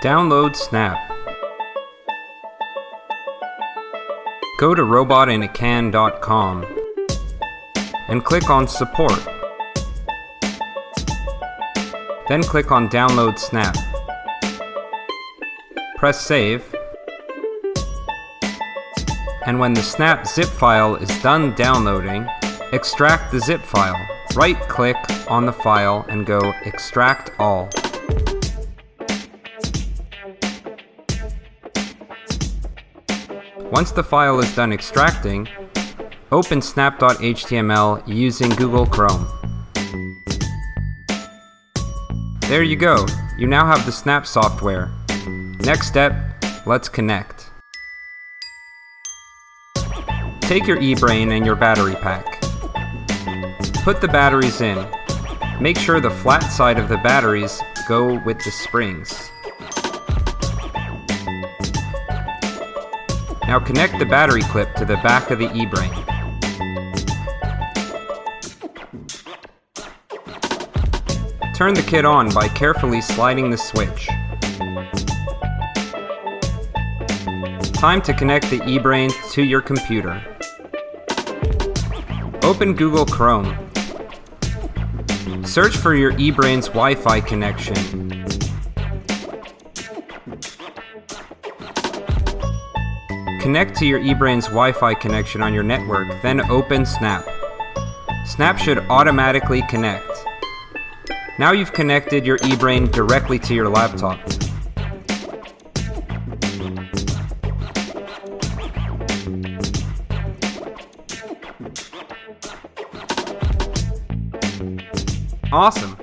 Download Snap. Go to robotinacaan.com and click on Support. Then click on Download Snap. Press Save, and when the Snap zip file is done downloading, extract the zip file. Right-click on the file and go Extract All. Once the file is done extracting, open snap.html using Google Chrome. There you go, you now have the Snap software. Next step, let's connect. Take your eBrain and your battery pack. Put the batteries in. Make sure the flat side of the batteries go with the springs. Now connect the battery clip to the back of the eBrain. Turn the kit on by carefully sliding the switch. Time to connect the eBrain to your computer. Open Google Chrome. Search for your eBrain's Wi-Fi connection. Connect to your eBrain's Wi-Fi connection on your network, then open Snap. Snap should automatically connect. Now you've connected your eBrain directly to your laptop. Awesome!